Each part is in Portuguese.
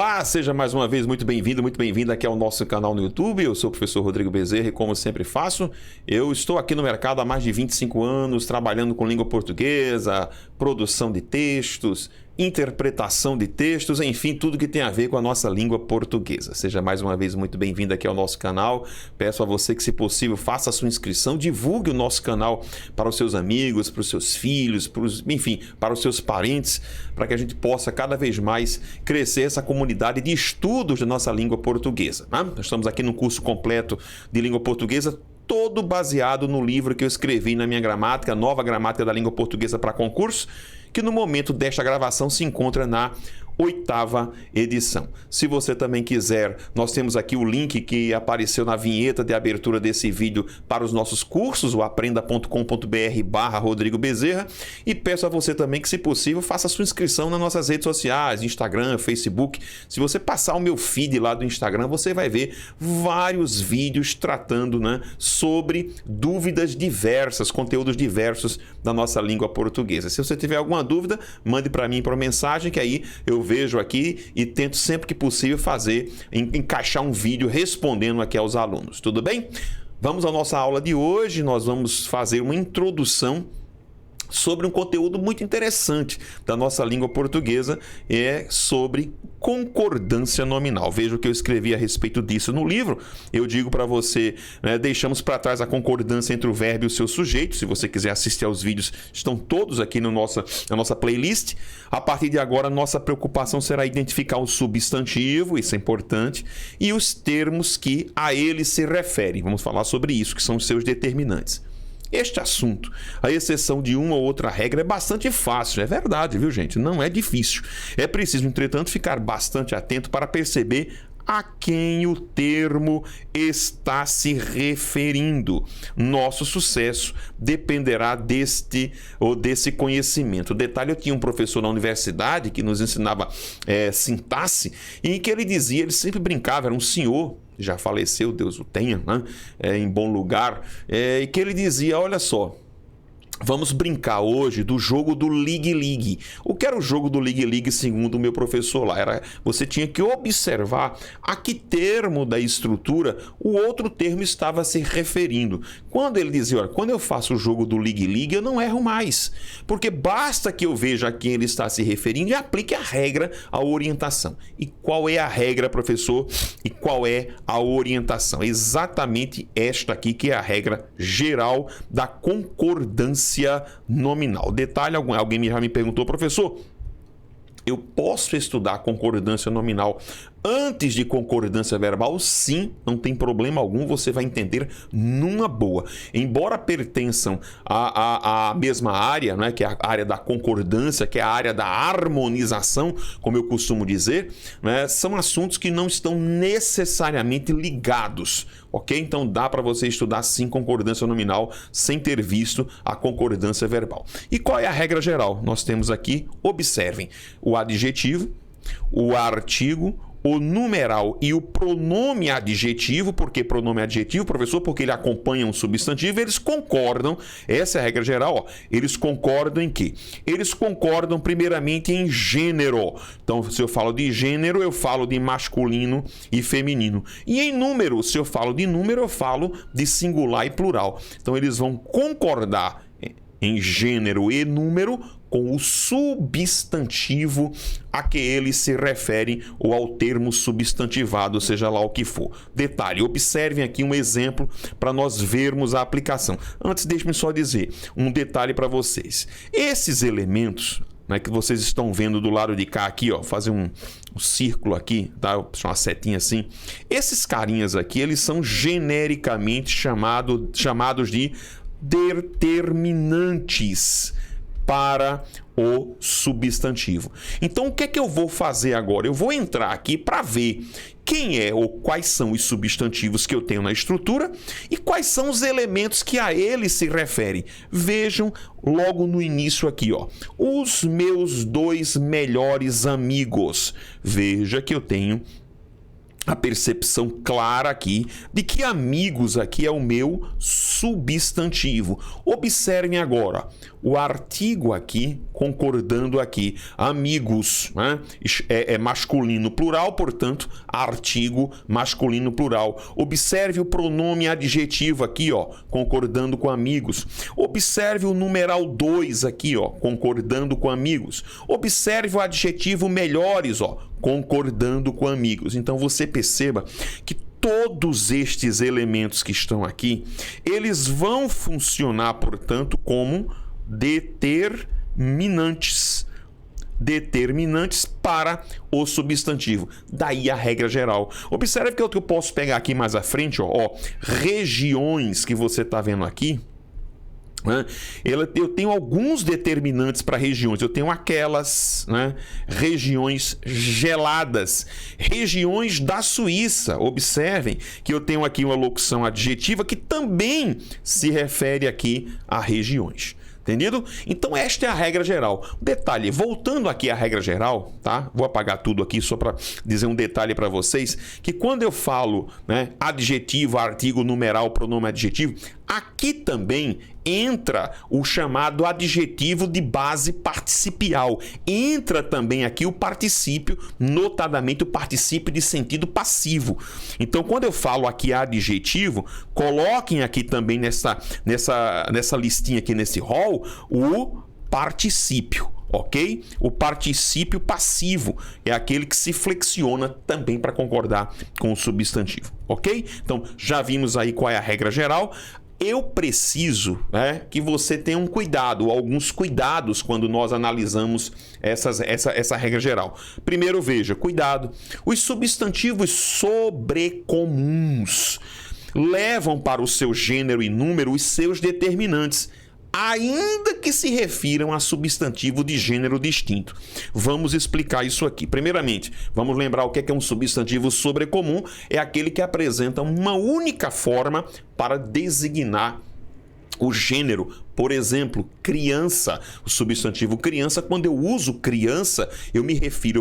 Olá, seja mais uma vez muito bem-vindo, muito bem-vinda aqui ao nosso canal no YouTube. Eu sou o professor Rodrigo Bezerra e, como sempre faço, eu estou aqui no mercado há mais de 25 anos, trabalhando com língua portuguesa, produção de textos, interpretação de textos, enfim, tudo que tem a ver com a nossa língua portuguesa. Seja mais uma vez muito bem-vindo aqui ao nosso canal. Peço a você que, se possível, faça a sua inscrição, divulgue o nosso canal para os seus amigos, para os seus filhos, enfim, para os seus parentes, para que a gente possa cada vez mais crescer essa comunidade de estudos da nossa língua portuguesa, né? Nós estamos aqui no curso completo de língua portuguesa, todo baseado no livro que eu escrevi na minha gramática, Nova Gramática da Língua Portuguesa para Concurso, que no momento desta gravação se encontra na 8ª edição. Se você também quiser, nós temos aqui o link que apareceu na vinheta de abertura desse vídeo para os nossos cursos, o aprenda.com.br/Rodrigo Bezerra, e peço a você também que, se possível, faça a sua inscrição nas nossas redes sociais, Instagram, Facebook. Se você passar o meu feed lá do Instagram, você vai ver vários vídeos tratando, né, sobre dúvidas diversas, conteúdos diversos da nossa língua portuguesa. Se você tiver alguma dúvida, mande para mim por mensagem, que aí eu vejo aqui e tento sempre que possível encaixar um vídeo respondendo aqui aos alunos. Tudo bem? Vamos à nossa aula de hoje. Nós vamos fazer uma introdução sobre um conteúdo muito interessante da nossa língua portuguesa, sobre concordância nominal. Veja o que eu escrevi a respeito disso no livro. Eu digo para você, né, deixamos para trás a concordância entre o verbo e o seu sujeito. Se você quiser assistir aos vídeos, estão todos aqui na nossa playlist. A partir de agora, nossa preocupação será identificar o substantivo, isso é importante, e os termos que a ele se referem. Vamos falar sobre isso, que são os seus determinantes. Este assunto, à exceção de uma ou outra regra, é bastante fácil. É verdade, viu, gente? Não é difícil. É preciso, entretanto, ficar bastante atento para perceber a quem o termo está se referindo. Nosso sucesso dependerá desse conhecimento. Detalhe, eu tinha um professor na universidade que nos ensinava sintaxe, e que ele dizia, ele sempre brincava, era um senhor, já faleceu, Deus o tenha, né? Em bom lugar, e que ele dizia, olha só, vamos brincar hoje do jogo do ligue-ligue. O que era o jogo do ligue-ligue, segundo o meu professor lá? Você tinha que observar a que termo da estrutura o outro termo estava se referindo. Quando ele dizia, olha, quando eu faço o jogo do ligue-ligue, eu não erro mais, porque basta que eu veja a quem ele está se referindo e aplique a regra, a orientação. E qual é a regra, professor? E qual é a orientação? Exatamente esta aqui, que é a regra geral da concordância nominal. Detalhe, alguém já me perguntou, professor, eu posso estudar concordância nominal antes de concordância verbal? Sim, não tem problema algum, você vai entender numa boa. Embora pertençam à mesma área, né, que é a área da concordância, que é a área da harmonização, como eu costumo dizer, né, são assuntos que não estão necessariamente ligados, ok? Então dá para você estudar sim concordância nominal sem ter visto a concordância verbal. E qual é a regra geral? Nós temos aqui, observem, o adjetivo, o artigo, o numeral e o pronome adjetivo. Por que pronome adjetivo, professor? Porque ele acompanha um substantivo, eles concordam, essa é a regra geral, ó. Eles concordam em quê? Eles concordam primeiramente em gênero. Então, se eu falo de gênero, eu falo de masculino e feminino. E em número, se eu falo de número, eu falo de singular e plural. Então, eles vão concordar em gênero e número com o substantivo a que ele se refere, ou ao termo substantivado, seja lá o que for. Detalhe, observem aqui um exemplo para nós vermos a aplicação. Antes, deixe-me só dizer um detalhe para vocês. Esses elementos, né, que vocês estão vendo do lado de cá aqui, ó, fazer um círculo aqui, tá? Uma setinha assim. Esses carinhas aqui, eles são genericamente chamados de determinantes para o substantivo. Então, o que é que eu vou fazer agora? Eu vou entrar aqui para ver quem é ou quais são os substantivos que eu tenho na estrutura e quais são os elementos que a ele se referem. Vejam logo no início aqui, ó, os meus 2 melhores amigos. Veja que eu tenho a percepção clara aqui de que amigos aqui é o meu substantivo. Observem agora o artigo aqui concordando aqui. Amigos, né? É masculino plural, portanto, artigo masculino plural. Observe o pronome adjetivo aqui, ó, concordando com amigos. Observe o numeral 2 aqui, ó, concordando com amigos. Observe o adjetivo melhores, ó, concordando com amigos. Então você perceba que todos estes elementos que estão aqui, eles vão funcionar, portanto, como determinantes para o substantivo. Daí a regra geral. Observe que eu posso pegar aqui mais à frente, ó, regiões que você está vendo aqui. Eu tenho alguns determinantes para regiões. Eu tenho aquelas, né, regiões geladas, regiões da Suíça. Observem que eu tenho aqui uma locução adjetiva que também se refere aqui a regiões. Entendido? Então esta é a regra geral. Detalhe, voltando aqui à regra geral, tá? Vou apagar tudo aqui só para dizer um detalhe para vocês, que quando eu falo, né, adjetivo, artigo, numeral, pronome adjetivo, aqui também entra o chamado adjetivo de base participial. Entra também aqui o particípio, notadamente o particípio de sentido passivo. Então, quando eu falo aqui adjetivo, coloquem aqui também nessa listinha aqui, nesse rol, o particípio. Ok? O particípio passivo é aquele que se flexiona também para concordar com o substantivo. Ok? Então, já vimos aí qual é a regra geral. Eu preciso, né, que você tenha um cuidado, alguns cuidados quando nós analisamos essa regra geral. Primeiro, veja, cuidado. Os substantivos sobrecomuns levam para o seu gênero e número os seus determinantes, ainda que se refiram a substantivo de gênero distinto. Vamos explicar isso aqui. Primeiramente, vamos lembrar o que é um substantivo sobrecomum. É aquele que apresenta uma única forma para designar o gênero. Por exemplo, criança. O substantivo criança, quando eu uso criança, eu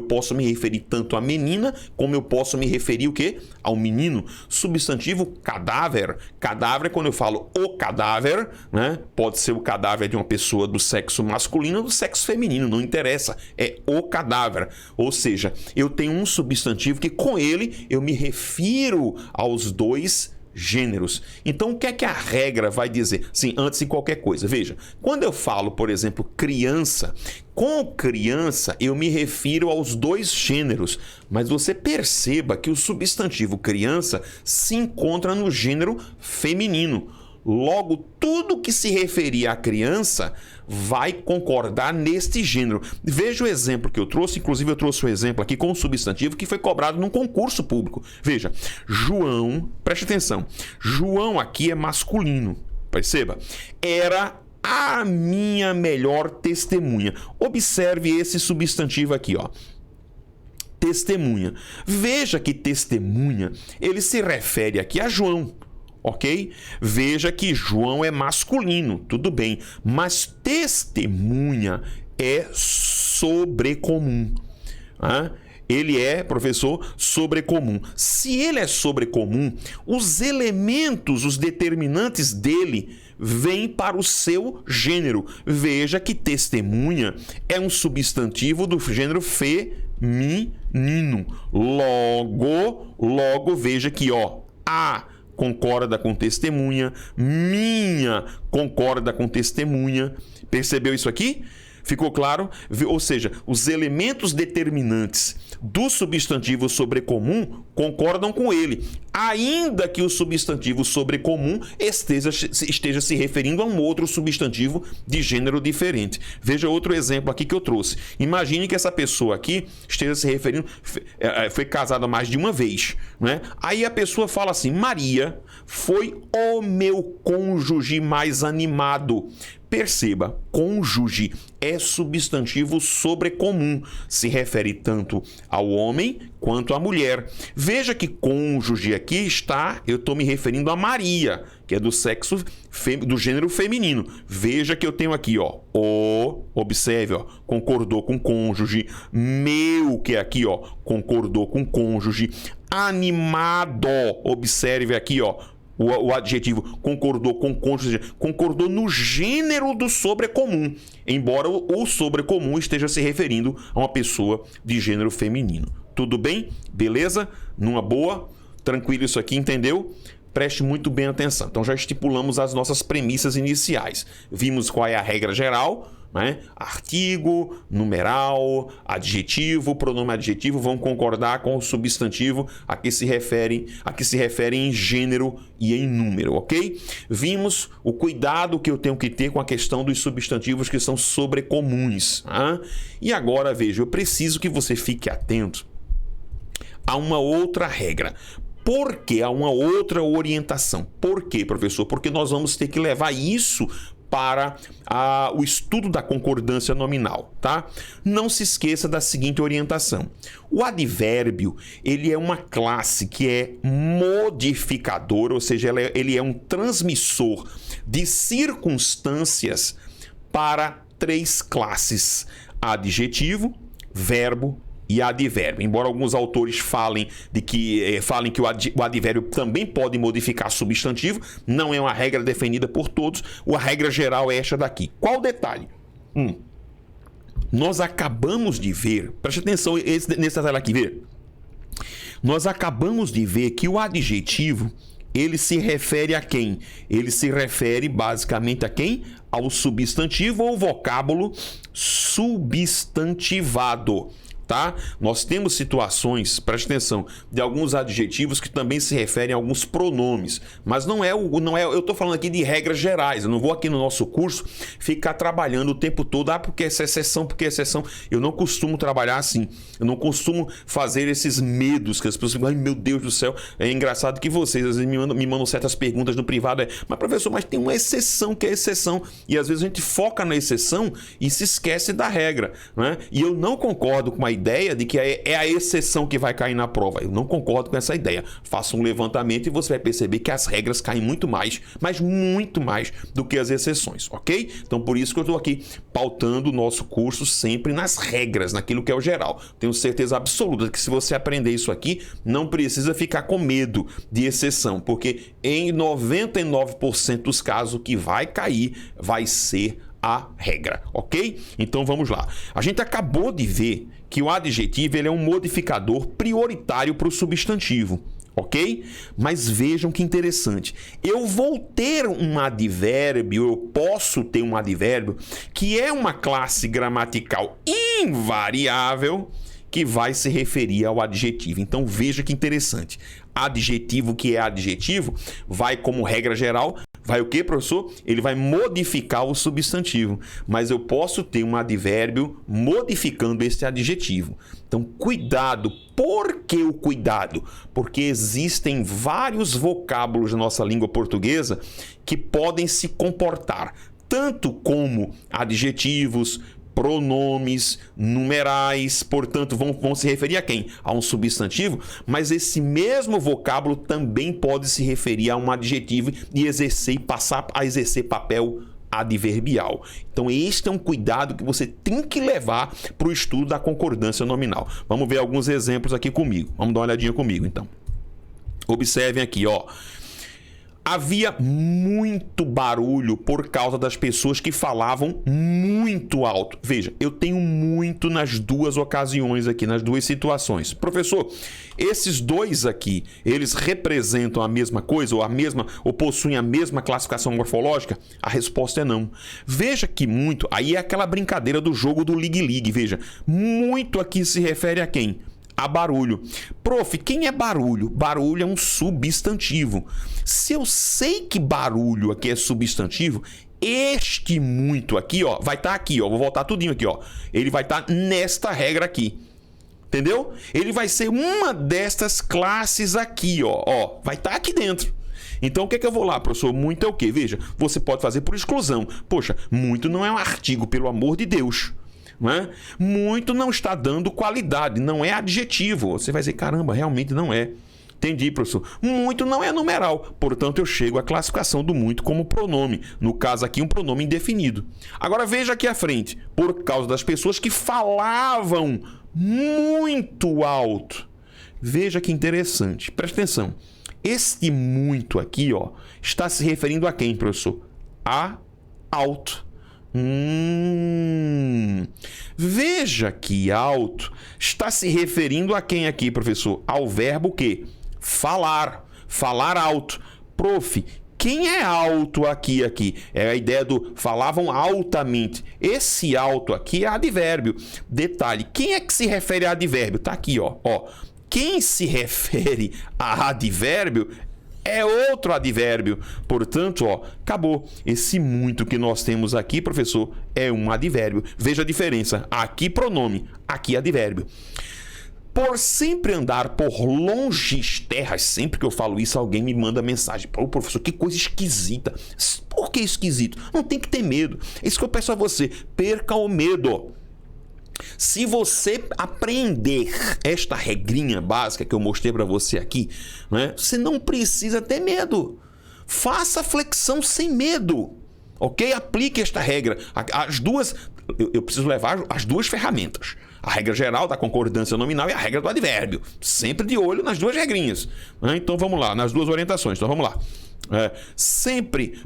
posso me referir tanto à menina, como eu posso me referir o quê? Ao menino. Substantivo cadáver. Cadáver, quando eu falo o cadáver, né? Pode ser o cadáver de uma pessoa do sexo masculino ou do sexo feminino, não interessa. É o cadáver. Ou seja, eu tenho um substantivo que com ele eu me refiro aos dois gêneros. Então, o que é que a regra vai dizer? Sim, antes de qualquer coisa. Veja, quando eu falo, por exemplo, criança, com criança eu me refiro aos dois gêneros, mas você perceba que o substantivo criança se encontra no gênero feminino. Logo, tudo que se referir à criança vai concordar neste gênero. Veja o exemplo que eu trouxe, inclusive eu trouxe um exemplo aqui com um substantivo que foi cobrado num concurso público. Veja, João, preste atenção, João aqui é masculino, perceba, era a minha melhor testemunha. Observe esse substantivo aqui, ó. Testemunha. Veja que testemunha, ele se refere aqui a João. Ok? Veja que João é masculino, tudo bem, mas testemunha é sobrecomum. Ele é, professor, sobrecomum. Se ele é sobrecomum, os elementos, os determinantes dele vêm para o seu gênero. Veja que testemunha é um substantivo do gênero feminino. Logo, veja que, ó, a concorda com testemunha, minha concorda com testemunha. Percebeu isso aqui? Ficou claro? Ou seja, os elementos determinantes do substantivo sobrecomum concordam com ele, ainda que o substantivo sobrecomum esteja se referindo a um outro substantivo de gênero diferente. Veja outro exemplo aqui que eu trouxe. Imagine que essa pessoa aqui esteja se referindo, foi casada mais de uma vez, né? Aí a pessoa fala assim: Maria foi o meu cônjuge mais animado. Perceba, cônjuge é substantivo sobrecomum, se refere tanto ao homem quanto à mulher. Veja que cônjuge aqui está, eu estou me referindo a Maria, que é do sexo, do gênero feminino. Veja que eu tenho aqui, ó, observe, ó, concordou com cônjuge, meu, que é aqui, ó, concordou com cônjuge, animado, observe aqui, ó, o adjetivo concordou com cônjuge, concordou no gênero do sobrecomum, embora o sobrecomum esteja se referindo a uma pessoa de gênero feminino. Tudo bem? Beleza? Numa boa? Tranquilo isso aqui, entendeu? Preste muito bem atenção. Então já estipulamos as nossas premissas iniciais. Vimos qual é a regra geral, né? Artigo, numeral, adjetivo, pronome adjetivo vão concordar com o substantivo a que se refere em gênero e em número, ok? Vimos o cuidado que eu tenho que ter com a questão dos substantivos que são sobrecomuns. Tá? E agora, veja, eu preciso que você fique atento a uma outra regra. Por que há uma outra orientação? Por quê, professor? Porque nós vamos ter que levar isso para o estudo da concordância nominal, tá? Não se esqueça da seguinte orientação. O advérbio, ele é uma classe que é modificador, ou seja, ele é um transmissor de circunstâncias para 3 classes: adjetivo, verbo e advérbio. Embora alguns autores falem que o advérbio também pode modificar substantivo, não é uma regra definida por todos. A regra geral é esta daqui. Qual o detalhe? Nós acabamos de ver, preste atenção nesse detalhe aqui, vê. Nós acabamos de ver que o adjetivo, ele se refere a quem? Ele se refere basicamente a quem? Ao substantivo ou vocábulo substantivado. Tá? Nós temos situações, preste atenção, de alguns adjetivos que também se referem a alguns pronomes, mas não é eu estou falando aqui de regras gerais. Eu não vou aqui no nosso curso ficar trabalhando o tempo todo, porque essa exceção, eu não costumo trabalhar assim, eu não costumo fazer esses medos que as pessoas ficam, ai meu Deus do céu. É engraçado que vocês às vezes me mandam certas perguntas no privado, mas professor, mas tem uma exceção que é exceção, e às vezes a gente foca na exceção e se esquece da regra, né? E eu não concordo com a ideia de que é a exceção que vai cair na prova. Eu não concordo com essa ideia. Faça um levantamento e você vai perceber que as regras caem muito mais, mas muito mais do que as exceções, ok? Então por isso que eu estou aqui pautando o nosso curso sempre nas regras, naquilo que é o geral. Tenho certeza absoluta que se você aprender isso aqui, não precisa ficar com medo de exceção, porque em 99% dos casos o que vai cair vai ser a regra, ok? Então vamos lá. A gente acabou de ver que o adjetivo ele é um modificador prioritário para o substantivo, ok? Mas vejam que interessante. Eu vou ter um advérbio, eu posso ter um advérbio que é uma classe gramatical invariável que vai se referir ao adjetivo. Então veja que interessante. Adjetivo que é adjetivo vai, como regra geral, vai o quê, professor? Ele vai modificar o substantivo, mas eu posso ter um advérbio modificando esse adjetivo. Então, cuidado. Por que o cuidado? Porque existem vários vocábulos na nossa língua portuguesa que podem se comportar tanto como adjetivos, pronomes, numerais, portanto, vão se referir a quem? A um substantivo, mas esse mesmo vocábulo também pode se referir a um adjetivo e passar a exercer papel adverbial. Então, este é um cuidado que você tem que levar para o estudo da concordância nominal. Vamos ver alguns exemplos aqui comigo. Vamos dar uma olhadinha comigo, então. Observem aqui, ó. Havia muito barulho por causa das pessoas que falavam muito alto. Veja, eu tenho muito nas duas ocasiões aqui, nas duas situações. Professor, esses dois aqui, eles representam a mesma coisa ou possuem a mesma classificação morfológica? A resposta é não. Veja que muito, aí é aquela brincadeira do jogo do ligue-ligue, veja. Muito aqui se refere a quem? A barulho. Prof, quem é barulho? Barulho é um substantivo. Se eu sei que barulho aqui é substantivo, este muito aqui, ó, vai estar aqui, ó, vou voltar tudinho aqui, ó. Ele vai estar nesta regra aqui. Entendeu? Ele vai ser uma destas classes aqui, ó, vai estar aqui dentro. Então o que é que eu vou lá, professor? Muito é o quê? Veja, você pode fazer por exclusão. Poxa, muito não é um artigo, pelo amor de Deus. Não é? Muito não está dando qualidade, não é adjetivo. Você vai dizer, caramba, realmente não é. Entendi, professor. Muito não é numeral, portanto eu chego à classificação do muito como pronome. No caso aqui, um pronome indefinido. Agora veja aqui à frente, por causa das pessoas que falavam muito alto. Veja que interessante, presta atenção. Este muito aqui, ó, está se referindo a quem, professor? A alto. Veja que alto está se referindo a quem aqui, professor? Ao verbo que? Falar. Falar alto. Prof, quem é alto aqui? É a ideia do falavam altamente. Esse alto aqui é advérbio. Detalhe, quem é que se refere a advérbio? Tá aqui, ó. Quem se refere a advérbio é outro advérbio. Portanto, acabou. Esse muito que nós temos aqui, professor, é um advérbio. Veja a diferença. Aqui pronome, aqui advérbio. Por sempre andar por longes terras, sempre que eu falo isso, alguém me manda mensagem. Pô, professor, que coisa esquisita. Por que esquisito? Não tem que ter medo. É isso que eu peço a você. Perca o medo. Se você aprender esta regrinha básica que eu mostrei para você aqui, né, você não precisa ter medo. Faça flexão sem medo. Ok? Aplique esta regra. As duas... Eu preciso levar as duas ferramentas. A regra geral da concordância nominal e a regra do advérbio. Sempre de olho nas duas regrinhas. Então vamos lá, nas duas orientações. Então vamos lá.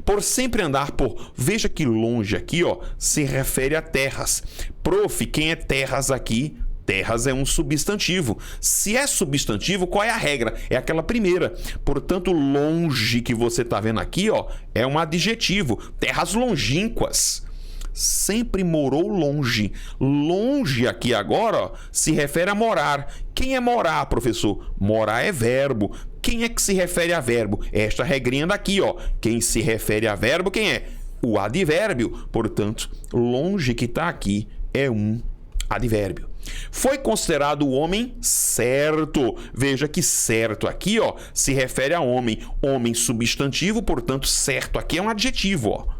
Por sempre andar por... Veja que longe aqui, se refere a terras. Prof, quem é terras aqui? Terras é um substantivo. Se é substantivo, qual é a regra? É aquela primeira. Portanto, longe que você está vendo aqui, é um adjetivo. Terras longínquas. Sempre morou longe. Longe aqui agora, se refere a morar. Quem é morar, professor? Morar é verbo. Quem é que se refere a verbo? Esta regrinha daqui, Quem se refere a verbo, quem é? O advérbio. Portanto, longe que está aqui é um advérbio. Foi considerado o homem certo. Veja que certo aqui, se refere a homem. Homem substantivo, portanto, certo aqui é um adjetivo,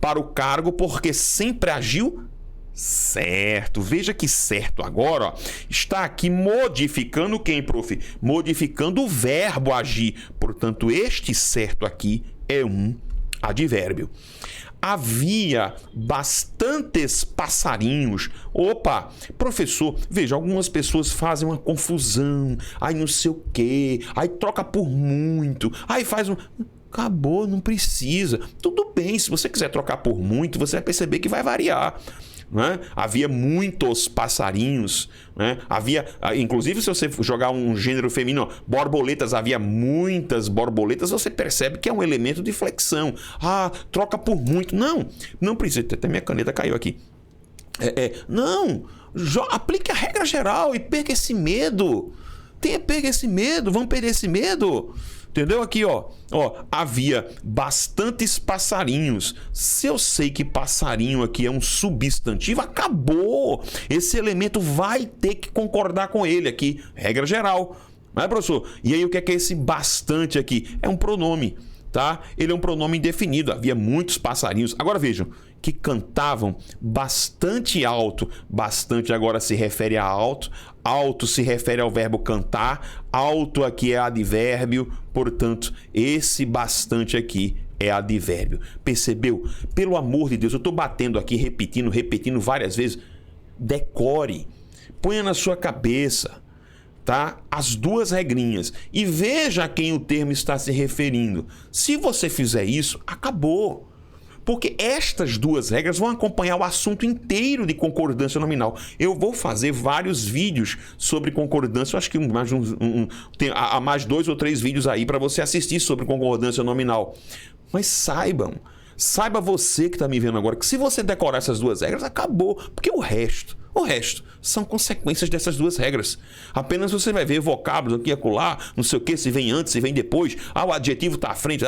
para o cargo, porque sempre agiu certo. Veja que certo agora está aqui modificando quem, prof? Modificando o verbo agir. Portanto, este certo aqui é um advérbio. Havia bastantes passarinhos. Opa, professor, veja, algumas pessoas fazem uma confusão. Aí não sei o quê. Aí troca por muito. Aí faz um... Acabou, não precisa. Tudo bem, se você quiser trocar por muito, você vai perceber que vai variar. Né? Havia muitos passarinhos, né? Havia, inclusive, se você jogar um gênero feminino, borboletas, havia muitas borboletas, você percebe que é um elemento de flexão. Troca por muito. Não precisa. Até minha caneta caiu aqui. Não, aplique a regra geral e perca esse medo. Perca esse medo, vamos perder esse medo. Entendeu? Aqui, havia bastantes passarinhos. Se eu sei que passarinho aqui é um substantivo, acabou. Esse elemento vai ter que concordar com ele aqui. Regra geral. Não é, professor? E aí, o que é esse bastante aqui? É um pronome, tá? Ele é um pronome indefinido. Havia muitos passarinhos. Agora vejam, que cantavam bastante alto. Bastante agora se refere a alto. Alto se refere ao verbo cantar. Alto aqui é advérbio. Portanto, esse bastante aqui é advérbio. Percebeu? Pelo amor de Deus, eu estou batendo aqui, repetindo várias vezes. Decore. Ponha na sua cabeça, tá? As duas regrinhas. E veja a quem o termo está se referindo. Se você fizer isso, acabou. Porque estas duas regras vão acompanhar o assunto inteiro de concordância nominal. Eu vou fazer vários vídeos sobre concordância. Eu acho que há mais 2 ou 3 vídeos aí para você assistir sobre concordância nominal. Mas saiba você que está me vendo agora, que se você decorar essas duas regras, acabou. Porque o resto são consequências dessas duas regras. Apenas você vai ver vocábulos aqui e acolá, não sei o que, se vem antes, se vem depois. O adjetivo está à frente,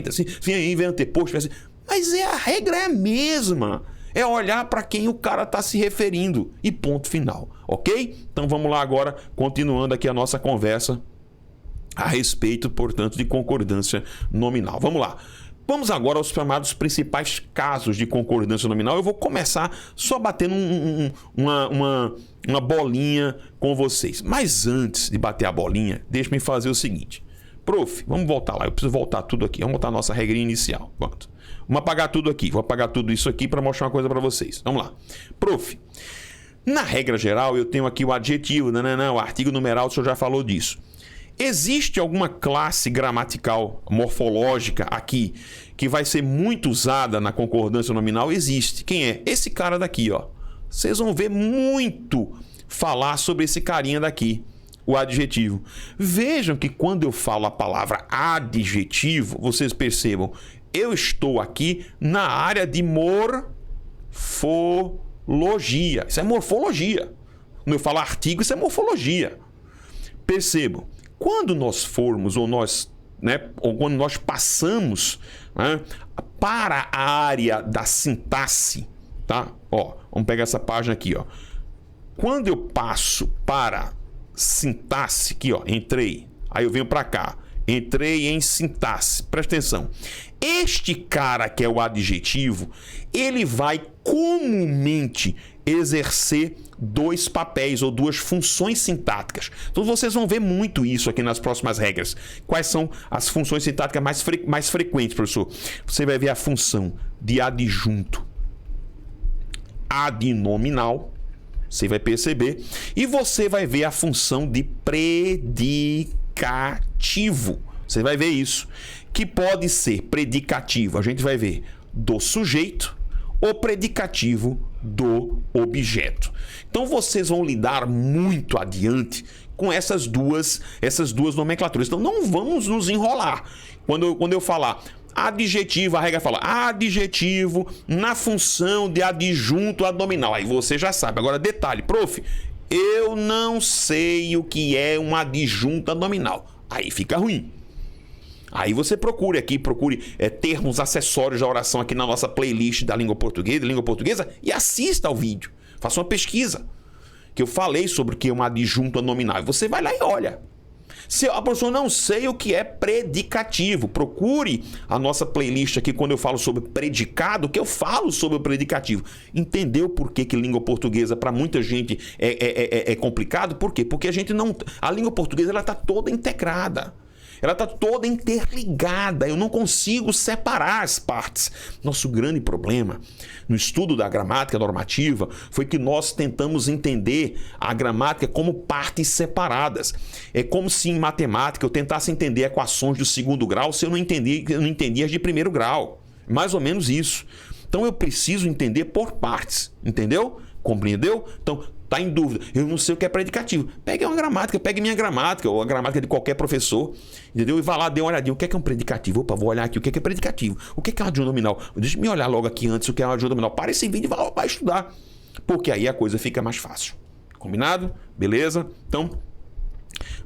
assim, vem aí, vem anteposto, assim. Mas a regra é a mesma. É olhar para quem o cara está se referindo. E ponto final. Ok? Então vamos lá agora, continuando aqui a nossa conversa a respeito, portanto, de concordância nominal. Vamos lá. Vamos agora aos chamados principais casos de concordância nominal. Eu vou começar só batendo uma bolinha com vocês. Mas antes de bater a bolinha, deixa-me fazer o seguinte. Prof, vamos voltar lá. Eu preciso voltar tudo aqui. Vamos voltar a nossa regrinha inicial. Vamos apagar tudo aqui. Vou apagar tudo isso aqui para mostrar uma coisa para vocês. Vamos lá. Prof, na regra geral, eu tenho aqui o adjetivo, o artigo numeral, o senhor já falou disso. Existe alguma classe gramatical, morfológica aqui, que vai ser muito usada na concordância nominal? Existe. Quem é? Esse cara daqui, ó. Vocês vão ver muito falar sobre esse carinha daqui, o adjetivo. Vejam que quando eu falo a palavra adjetivo, vocês percebam, eu estou aqui na área de morfologia. Isso é morfologia. Quando eu falo artigo, isso é morfologia. Percebam. Quando nós formos, ou quando nós passamos, para a área da sintaxe, tá? Ó, vamos pegar essa página aqui, ó. Quando eu passo para sintaxe, aqui, ó, entrei, aí eu venho para cá, entrei em sintaxe. Presta atenção. Este cara que é o adjetivo, ele vai comumente exercer dois papéis ou duas funções sintáticas. Então vocês vão ver muito isso aqui nas próximas regras. Quais são as funções sintáticas mais frequentes, professor? Você vai ver a função de adjunto adnominal, você vai perceber, e você vai ver a função de predicativo. Você vai ver isso, que pode ser predicativo, a gente vai ver do sujeito, ou predicativo do objeto. Então vocês vão lidar muito adiante com essas duas nomenclaturas. Então não vamos nos enrolar. Quando eu falar adjetivo, a regra fala adjetivo na função de adjunto adnominal. Aí você já sabe. Agora detalhe, prof, eu não sei o que é um adjunto adnominal. Aí fica ruim. Aí você procure termos acessórios da oração aqui na nossa playlist da língua portuguesa, e assista ao vídeo. Faça uma pesquisa, que eu falei sobre o que é um adjunto nominal. Você vai lá e olha. Se a pessoa não sei o que é predicativo, procure a nossa playlist aqui quando eu falo sobre predicado, que eu falo sobre o predicativo. Entendeu por que língua portuguesa para muita gente é complicado? Por quê? Porque a língua portuguesa ela está toda integrada. Ela está toda interligada, eu não consigo separar as partes. Nosso grande problema no estudo da gramática normativa foi que nós tentamos entender a gramática como partes separadas. É como se em matemática eu tentasse entender equações do segundo grau se eu não entendia as de primeiro grau. Mais ou menos isso. Então eu preciso entender por partes, entendeu? Compreendeu? Então, tá em dúvida, eu não sei o que é predicativo. Pegue uma gramática, pegue minha gramática, ou a gramática de qualquer professor, entendeu? E vá lá, dê uma olhadinha. O que é um predicativo? Opa, vou olhar aqui. O que é predicativo? O que é um adjunto nominal? Deixa eu me olhar logo aqui antes o que é um adjunto nominal. Para esse vídeo e vai estudar. Porque aí a coisa fica mais fácil. Combinado? Beleza? Então,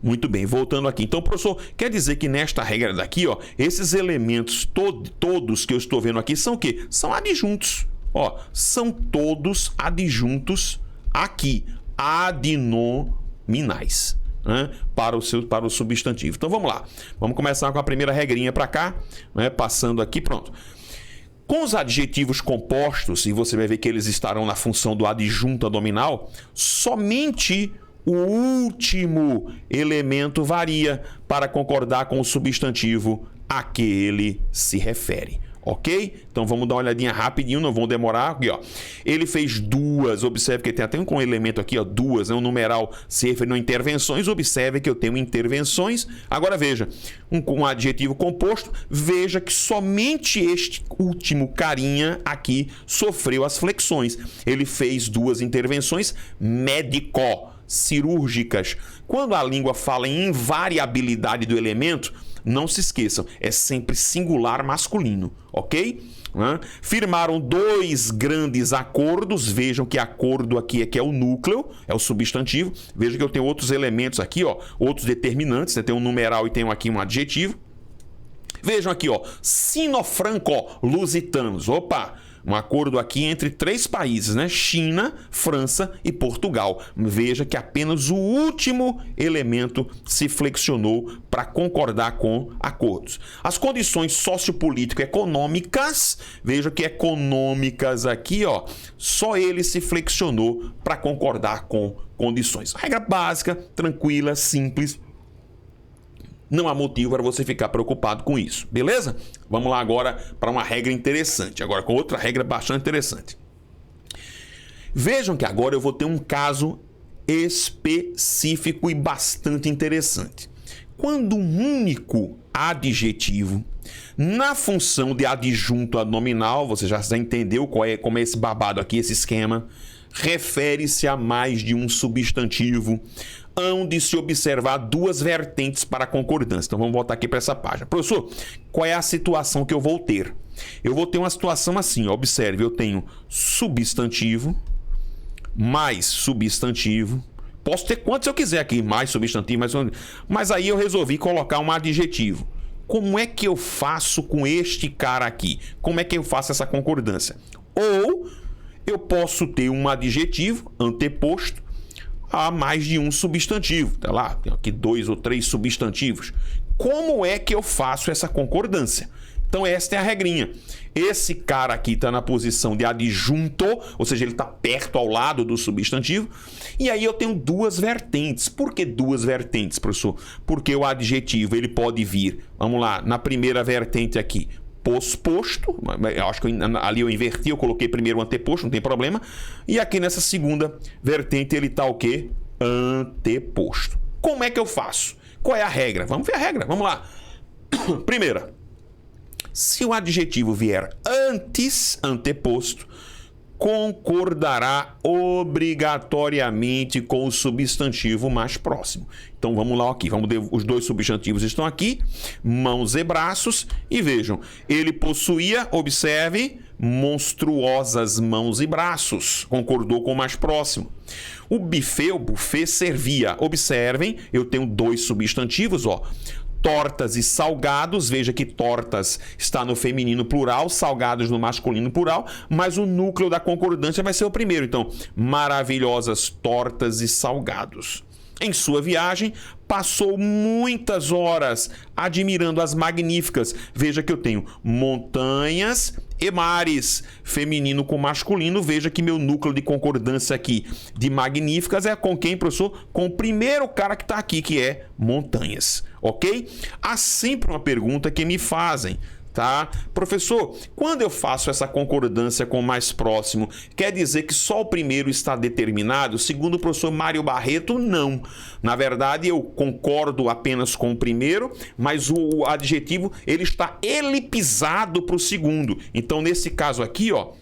muito bem. Voltando aqui. Então, professor, quer dizer que nesta regra daqui, ó, esses elementos todos que eu estou vendo aqui são o quê? São adjuntos. Ó, são todos adjuntos aqui, adnominais, né? para o substantivo. Então vamos lá, vamos começar com a primeira regrinha para cá, né? Passando aqui, pronto. Com os adjetivos compostos, e você vai ver que eles estarão na função do adjunto nominal, somente o último elemento varia para concordar com o substantivo a que ele se refere. Ok? Então vamos dar uma olhadinha rapidinho, não vão demorar. Aqui, ó. Ele fez duas, observe que tem até um elemento aqui, ó, duas, um numeral se referindo a intervenções. Observe que eu tenho intervenções. Agora veja, um adjetivo composto, veja que somente este último carinha aqui sofreu as flexões. Ele fez duas intervenções médico-cirúrgicas. Quando a língua fala em invariabilidade do elemento, não se esqueçam, é sempre singular masculino, ok? Firmaram dois grandes acordos. Vejam que acordo aqui é o núcleo, é o substantivo. Vejam que eu tenho outros elementos aqui, ó, outros determinantes. Tem um numeral e tenho aqui um adjetivo. Vejam aqui, ó, sino-franco-lusitanos. Opa! Um acordo aqui entre 3 países, né? China, França e Portugal. Veja que apenas o último elemento se flexionou para concordar com acordos. As condições sociopolítico-econômicas, veja que econômicas aqui, ó, só ele se flexionou para concordar com condições. Regra básica, tranquila, simples. Não há motivo para você ficar preocupado com isso, beleza? Vamos lá agora para uma regra interessante. Agora com outra regra bastante interessante. Vejam que agora eu vou ter um caso específico e bastante interessante. Quando um único adjetivo na função de adjunto nominal, você já entendeu como é esse babado aqui, esse esquema, refere-se a mais de um substantivo, hão de se observar 2 vertentes para a concordância. Então vamos voltar aqui para essa página. Professor, qual é a situação que eu vou ter? Eu vou ter uma situação assim, observe, eu tenho substantivo, mais substantivo, posso ter quantos eu quiser aqui, mais substantivo, mas aí eu resolvi colocar um adjetivo. Como é que eu faço com este cara aqui? Como é que eu faço essa concordância? Ou eu posso ter um adjetivo anteposto a mais de um substantivo. Tá lá, tem aqui 2 ou 3 substantivos. Como é que eu faço essa concordância? Então esta é a regrinha. Esse cara aqui está na posição de adjunto, ou seja, ele está perto ao lado do substantivo. E aí eu tenho 2 vertentes. Por que 2 vertentes, professor? Porque o adjetivo ele pode vir, vamos lá, na primeira vertente aqui, posposto, eu acho que ali eu inverti, eu coloquei primeiro o anteposto, não tem problema. E aqui nessa segunda vertente ele está o quê? Anteposto. Como é que eu faço? Qual é a regra? Vamos ver a regra, vamos lá. Primeira, se o adjetivo vier antes, anteposto, concordará obrigatoriamente com o substantivo mais próximo. Então vamos lá aqui, os 2 substantivos estão aqui, mãos e braços, e vejam, ele possuía, observe, monstruosas mãos e braços, concordou com o mais próximo. O buffet servia, observem, eu tenho 2 substantivos, ó, tortas e salgados, veja que tortas está no feminino plural, salgados no masculino plural, mas o núcleo da concordância vai ser o primeiro. Então, maravilhosas tortas e salgados. Em sua viagem, passou muitas horas admirando as magníficas. Veja que eu tenho montanhas e mares, feminino com masculino. Veja que meu núcleo de concordância aqui de magníficas é com quem, professor? Com o primeiro cara que está aqui, que é montanhas, ok? Há sempre uma pergunta que me fazem, tá? Professor, quando eu faço essa concordância com o mais próximo, quer dizer que só o primeiro está determinado? Segundo o professor Mário Barreto, não. Na verdade, eu concordo apenas com o primeiro, mas o adjetivo ele está elipsado para o segundo. Então, nesse caso aqui, ó,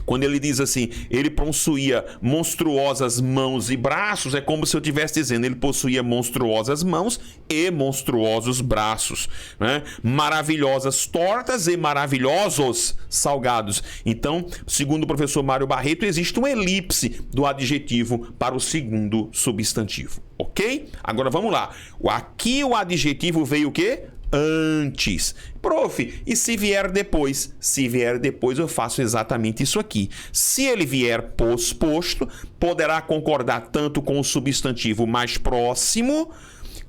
quando ele diz assim, ele possuía monstruosas mãos e braços, é como se eu estivesse dizendo, ele possuía monstruosas mãos e monstruosos braços, né? Maravilhosas tortas e maravilhosos salgados. Então, segundo o professor Mário Barreto, existe uma elipse do adjetivo para o segundo substantivo, ok? Agora vamos lá. Aqui o adjetivo veio o quê? Antes. Prof, e se vier depois? Se vier depois, eu faço exatamente isso aqui. Se ele vier posposto, poderá concordar tanto com o substantivo mais próximo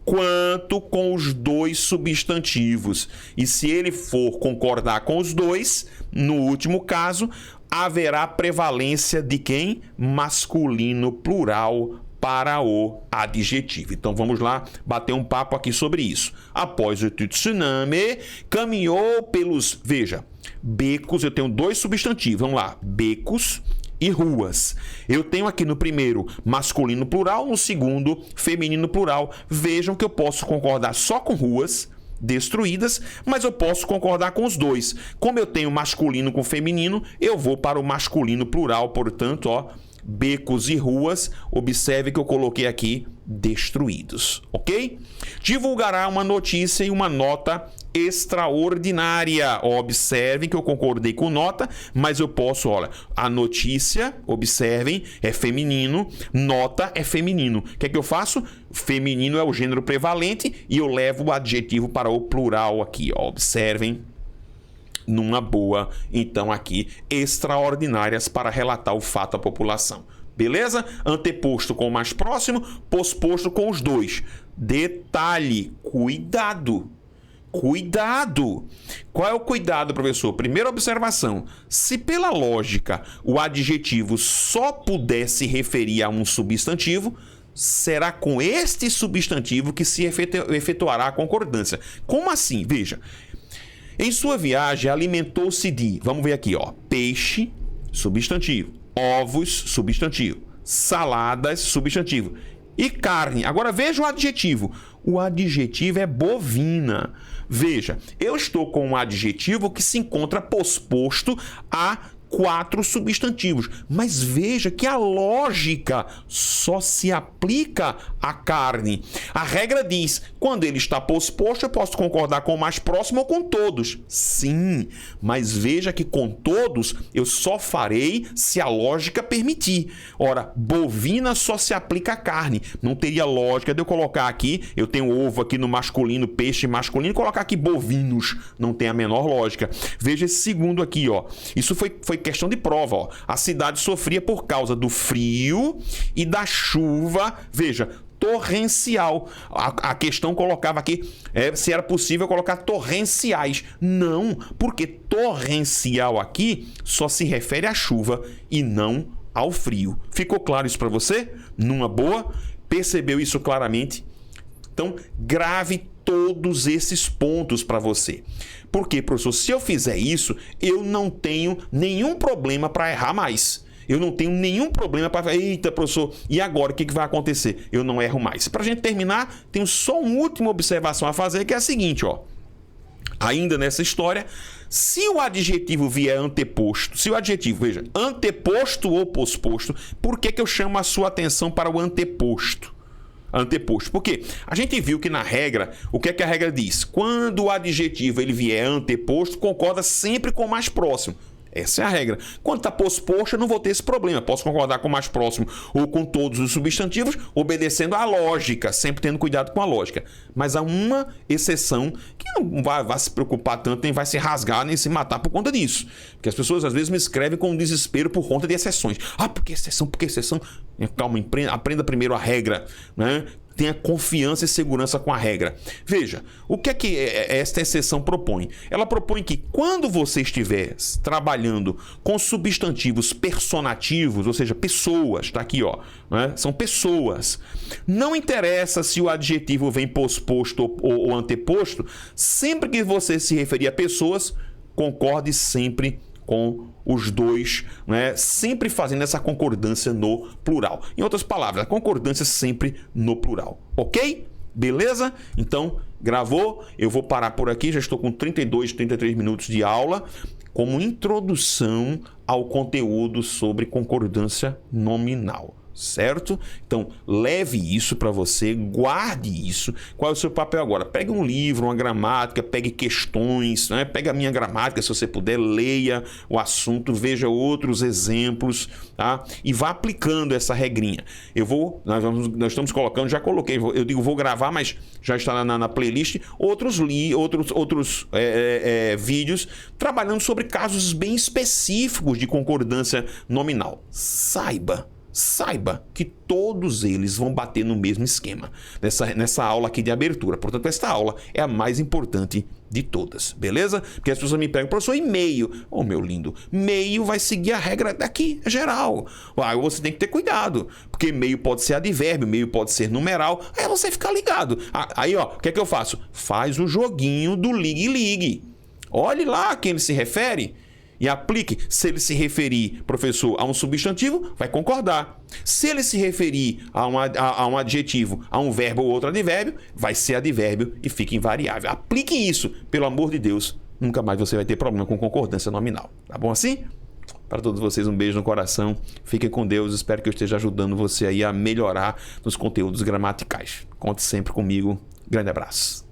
quanto com os 2 substantivos. E se ele for concordar com os 2, no último caso, haverá prevalência de quem? Masculino plural para o adjetivo. Então vamos lá bater um papo aqui sobre isso. Após o tsunami, caminhou pelos, veja, becos, eu tenho 2 substantivos, vamos lá, becos e ruas. Eu tenho aqui no primeiro masculino plural, no segundo feminino plural. Vejam que eu posso concordar só com ruas destruídas, mas eu posso concordar com os 2. Como eu tenho masculino com feminino, eu vou para o masculino plural, portanto, ó, becos e ruas, observe que eu coloquei aqui destruídos, ok? Divulgará uma notícia e uma nota extraordinária. Observem que eu concordei com nota, mas eu posso, olha, a notícia, observem, é feminino, nota é feminino. O que é que eu faço? Feminino é o gênero prevalente e eu levo o adjetivo para o plural aqui, ó. Observem. numa boa, então aqui, extraordinárias para relatar o fato à população. Beleza? Anteposto com o mais próximo, posposto com os dois. Detalhe, cuidado. Cuidado! Qual é o cuidado, professor? Primeira observação. Se pela lógica o adjetivo só pudesse referir a um substantivo, será com este substantivo que se efetuará a concordância. Como assim? Veja. Em sua viagem alimentou-se de, vamos ver aqui, ó, peixe, substantivo, ovos, substantivo, saladas, substantivo, e carne. Agora veja o adjetivo. O adjetivo é bovina. Veja, eu estou com um adjetivo que se encontra posposto a 4 substantivos. Mas veja que a lógica só se aplica à carne. A regra diz, quando ele está posposto, eu posso concordar com o mais próximo ou com todos. Sim, mas veja que com todos eu só farei se a lógica permitir. Ora, bovina só se aplica à carne. Não teria lógica de eu colocar aqui, eu tenho ovo aqui no masculino, peixe masculino, e colocar aqui bovinos. Não tem a menor lógica. Veja esse segundo aqui, ó. Isso foi questão de prova, ó. A cidade sofria por causa do frio e da chuva, veja, torrencial. A questão colocava aqui se era possível colocar torrenciais. Não, porque torrencial aqui só se refere à chuva e não ao frio. Ficou claro isso para você? Numa boa? Percebeu isso claramente? Então, grave todos esses pontos para você. Porque, professor, se eu fizer isso, eu não tenho nenhum problema para errar mais. Eu não tenho nenhum problema para... Eita, professor, e agora o que vai acontecer? Eu não erro mais. Para a gente terminar, tenho só uma última observação a fazer, que é a seguinte, ó. Ainda nessa história, se o adjetivo vier anteposto, se o adjetivo, veja, anteposto ou posposto, por que eu chamo a sua atenção para o anteposto? Anteposto. Porque a gente viu que na regra, o que é que a regra diz? Quando o adjetivo ele vier anteposto, concorda sempre com o mais próximo. Essa é a regra. Quando está posposto, eu não vou ter esse problema. Posso concordar com o mais próximo ou com todos os substantivos, obedecendo à lógica, sempre tendo cuidado com a lógica. Mas há uma exceção que não vai se preocupar tanto, nem vai se rasgar, nem se matar por conta disso. Porque as pessoas às vezes me escrevem com desespero por conta de exceções. Ah, por que exceção? Por que exceção? Calma, aprenda primeiro a regra, né? Tenha confiança e segurança com a regra. Veja, o que é que esta exceção propõe? Ela propõe que quando você estiver trabalhando com substantivos personativos, ou seja, pessoas, tá aqui, ó, né? São pessoas. Não interessa se o adjetivo vem posposto ou anteposto, sempre que você se referir a pessoas, concorde sempre com os dois, né? Sempre fazendo essa concordância no plural. Em outras palavras, a concordância sempre no plural. Ok? Beleza? Então, gravou? Eu vou parar por aqui, já estou com 32, 33 minutos de aula, como introdução ao conteúdo sobre concordância nominal. Certo? Então, leve isso para você, guarde isso. Qual é o seu papel agora? Pegue um livro, uma gramática, pegue questões, né? Pegue a minha gramática, se você puder, leia o assunto, veja outros exemplos, tá? E vá aplicando essa regrinha. Nós estamos colocando, já coloquei, eu digo vou gravar, mas já está na playlist, outros vídeos trabalhando sobre casos bem específicos de concordância nominal. Saiba que todos eles vão bater no mesmo esquema, nessa aula aqui de abertura. Portanto, esta aula é a mais importante de todas, beleza? Porque as pessoas me perguntam, professor, e meio? Oh, meu lindo, meio vai seguir a regra daqui, geral. Você tem que ter cuidado, porque meio pode ser advérbio, meio pode ser numeral, aí você fica ligado. Aí, ó, o que é que eu faço? Faz o joguinho do ligue-ligue. Olhe lá a quem ele se refere. E aplique. Se ele se referir, professor, a um substantivo, vai concordar. Se ele se referir a um adjetivo, a um verbo ou outro advérbio, vai ser advérbio e fica invariável. Aplique isso, pelo amor de Deus. Nunca mais você vai ter problema com concordância nominal. Tá bom assim? Para todos vocês, um beijo no coração. Fiquem com Deus. Espero que eu esteja ajudando você aí a melhorar nos conteúdos gramaticais. Conte sempre comigo. Grande abraço.